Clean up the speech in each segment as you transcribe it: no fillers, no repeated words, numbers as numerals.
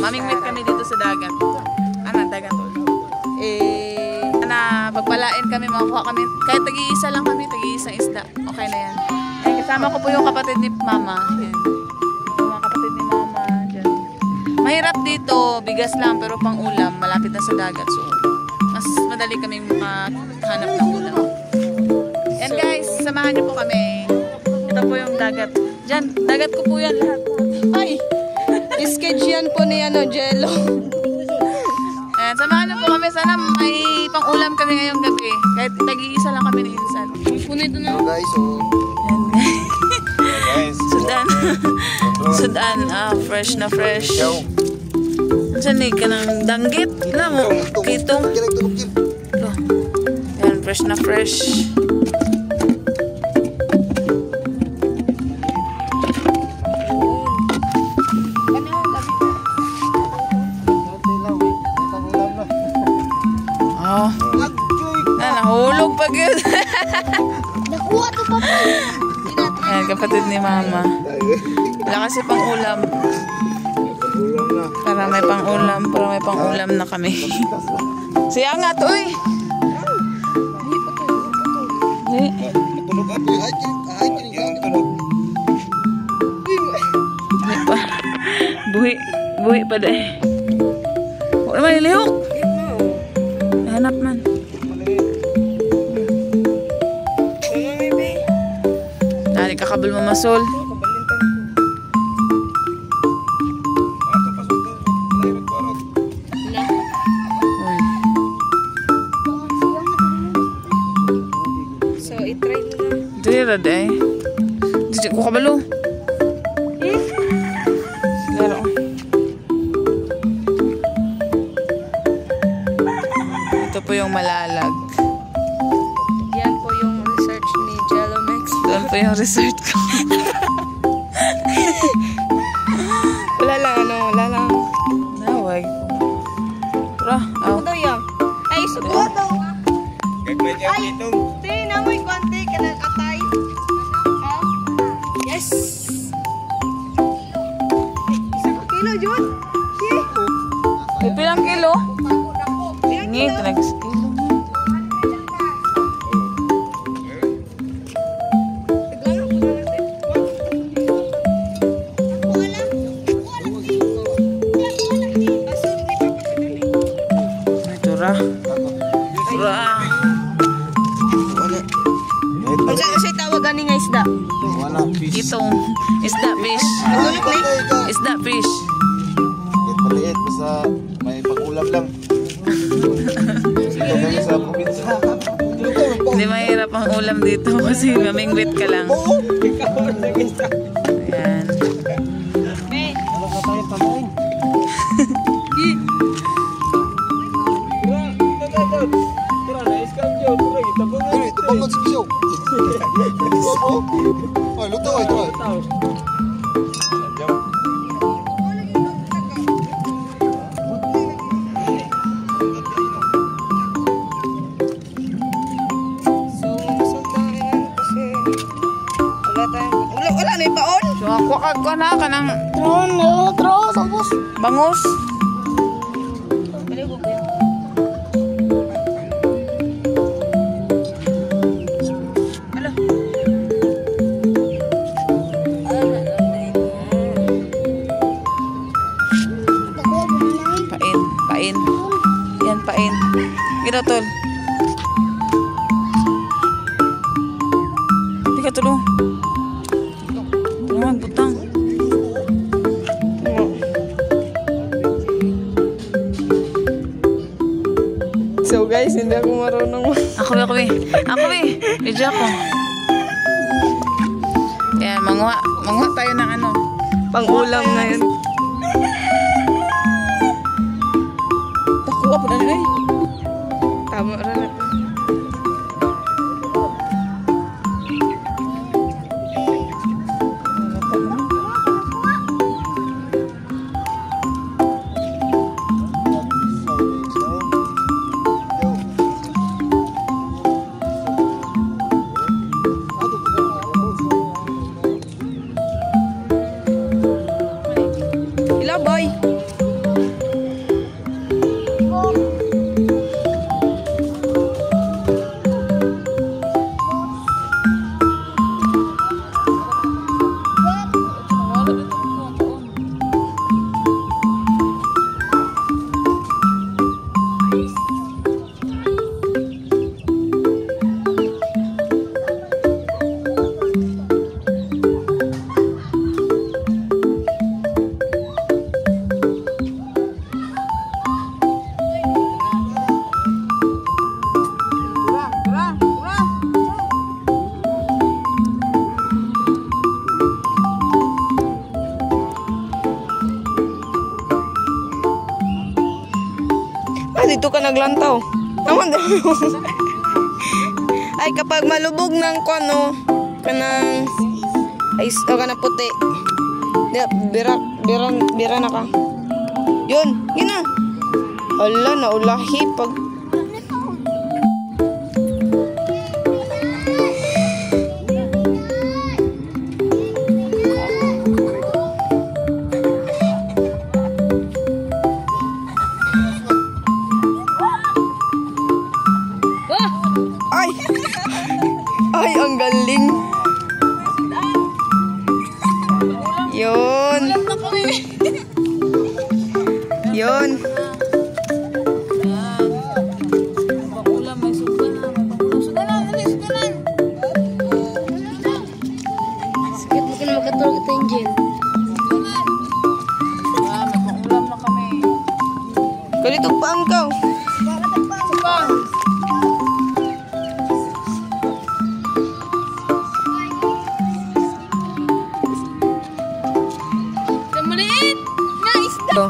mamingwit kami dito sa dagat. Ano, dagat to? Na pagpalain kami, makakuha kami. Kahit tag-iisa lang kami, tag-iisang isda. Okay na yan. Kasama ko po yung kapatid ni Mama. Yan. Yung mga kapatid ni Mama. Dyan. Mahirap dito, bigas lang, pero pang ulam. Malapit na sa dagat. So, mas madali kaming makahanap ng ulam. Yan guys, samahan niyo po kami. Ito po yung dagat. Diyan, dagat ko po yan lahat. Ay! Sketch yan po ni Jello. Ayan, samahan niyo po kami. Sana may pang-ulam kami ngayong gabi. Kahit tag-iisa lang kami ni Insan. Puno ito na. Guys, so... Ayan guys. Sudan. Sudan. Fresh na fresh. Diyan ka ng danggit. Alam mo, kitong. Ayan, fresh na fresh. Nahulog pag yun. Nakuha to pa. Ayan, kapatid ni Mama. Wala kasi pang ulam. Para may pang ulam na kami. Siya nga to eh. Buhi pa deh. Wala man ilihok. Hanap man. Dali kakabal mo masol. So, i-try mo na. Dili ra day. Dili ko kabalo. Laro. Ito po yung malalag. Yan po yung research ni Jello Max. Doon po yung research ko. Wala lang. Nawag. Tara, aw. Ano yan? Ay, subuhat daw. Ay, namoy konti ka ng atay. Yes! Isang kilo, Jun? May pilang kilo? Ngit, nag-kilo. Tura. Ang kasi tawagan ni nga isda. Itong isda fish. Isda fish. Maliit, basta may pag-ulam lang. Sino kami sa probinsya? Hindi mahirap ang ulam dito kasi mamingwit ka lang. Ayan. Ito bangon si Kisyo. Ay, luto ay ito. Wala na yung baon. So ako ka na ka ng Sabos. bangus. Pain. Yan, pain. Gino, tol. Hindi ka tulong. Tulungan, butang. So guys, hindi ako marunong. Ako eh. Medyo ako. Yan, manguha tayo ng ano. Pang-ulam na yun. Takuha po na rin. Tama rin natin. Hello, boy. ka naglantaw. Naman ay kapag malubog ng kuno kanang ay kana puti. Bira na ka. Yun, gina. Ala, naulahi pag ay! Ay, ang galing. Yun. Yun. Ulam, may sudan na. Sudanan. Sakit mo ka na magkatulog ito yung gin. May ulam na kami. Kalito pa ang kaw. Supang. Maliit na isda.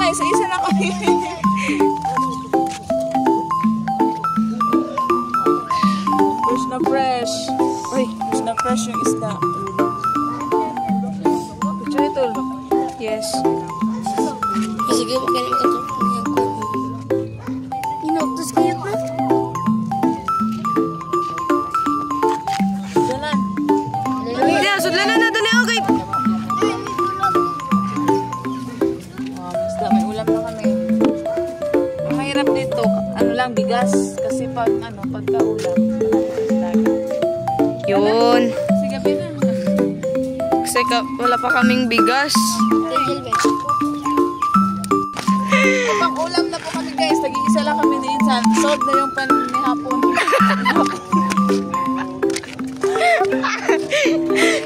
Isa-isa na kami. Fresh na fresh. Uy, fresh na fresh yung isda. Picture ito. Yes. Sige, mo ka na magkatulog. Inoktos kayo na. Dalan. Hindi, sudlan na dali. Okay. May ulam na kami. Ang mahirap dito, ano lang, bigas. Kasi pag, pagka-ulam. Yun. Sige, na. Kasi wala pa kaming bigas. Pag ulam na po kami guys, nag-iisa lang kami ni Insan. Solve na yung pan ni hapon.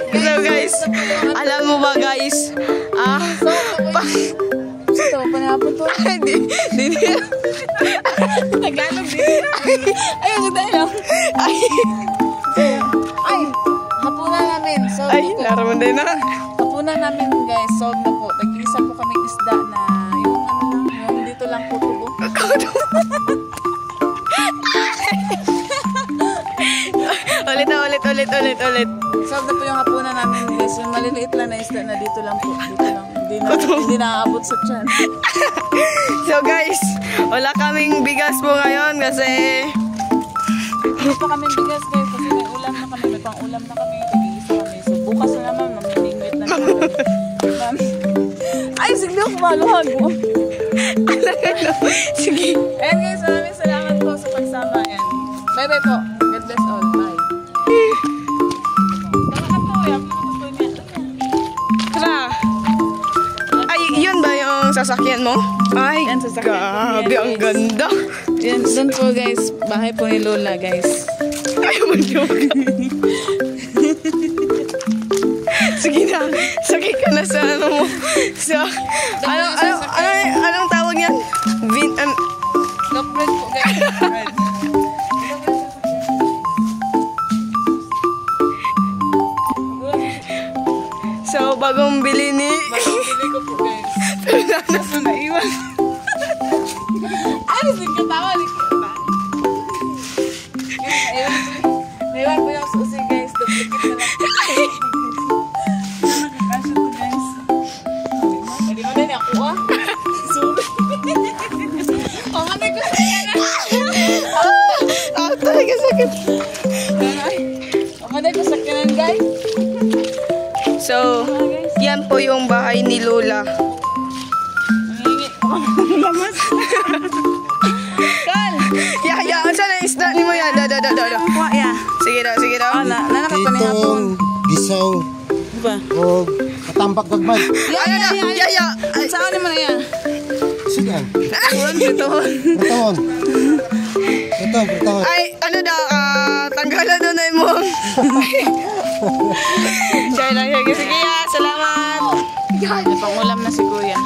So guys, alam mo ba guys? Ito, panihapon to. Hindi. Tagalog din. Ayun, tayo. Ay, hapunan namin. Solve Ay, na po. naraman din na. Hapunan namin guys, solve na po. Nag-iisa po kami isda na yung yung dito lang po tubo. Ulit. Solve na po yung hapunan namin guys. Yung maliliit lang na isda na dito lang po. Dito lang. Hindi na-aabot sa tiyan. So guys, wala kaming bigas po ngayon kasi Hindi pa kami bigas guys kasi may ulam na kami. May pang-ulam na kami. Nag-iisa kami. So bukas na naman, mamimingwit na naman. Ay, sige ako maluhag mo. sige. Ayan guys, maraming salamat po sa pagsama. Ayan. Bye-bye po. God bless all. Bye. Tara. Ay, yun ba yung sasakyan mo? Ay, Yan, sasakyan ko. grabe, Yan, ang guys. ganda. Yan, doon po guys. Bahay po ni Lola guys. Ay, mag-joke. Sige na, sakay ka na sa ano mo. Sa, anong tawag yan? Lock bread po guys. Bread. So, bagong bili ni... Bili ko po guys. Tapos na naiwan. Ano sin katawa? Naiwan po yung susi guys. Duplicate na lang. Nakakasya to guys. Hindi mo din ako ah. Sorry. O nga na gusto niya na. Talaga sakit. O nga na gusto niya na guys. So, po yung bahay ni Lola. Kal! Ya, saan ang isda ni mo yan? Da. Kuha ya. Sige daw. Oh, nanakit pa niya hapon. Itong gisaw Ba? o katambak gagmay. Ya. Saan naman na yan? Sigan. Bituhon. Pertahon. Pertahon. Ay, ano na, tanggalan doon na mo. Sige lang, sige ya, salamat. May pangulam na si Kuya.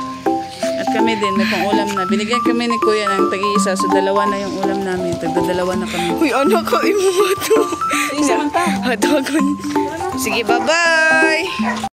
At kami din, may pangulam na. Binigyan kami ni Kuya ng tag-iisa. So, dalawa na yung ulam namin. Tagdadalawa na kami. Uy, anak ko, imo to. Isa man pa. Hatagon. Sige, bye-bye.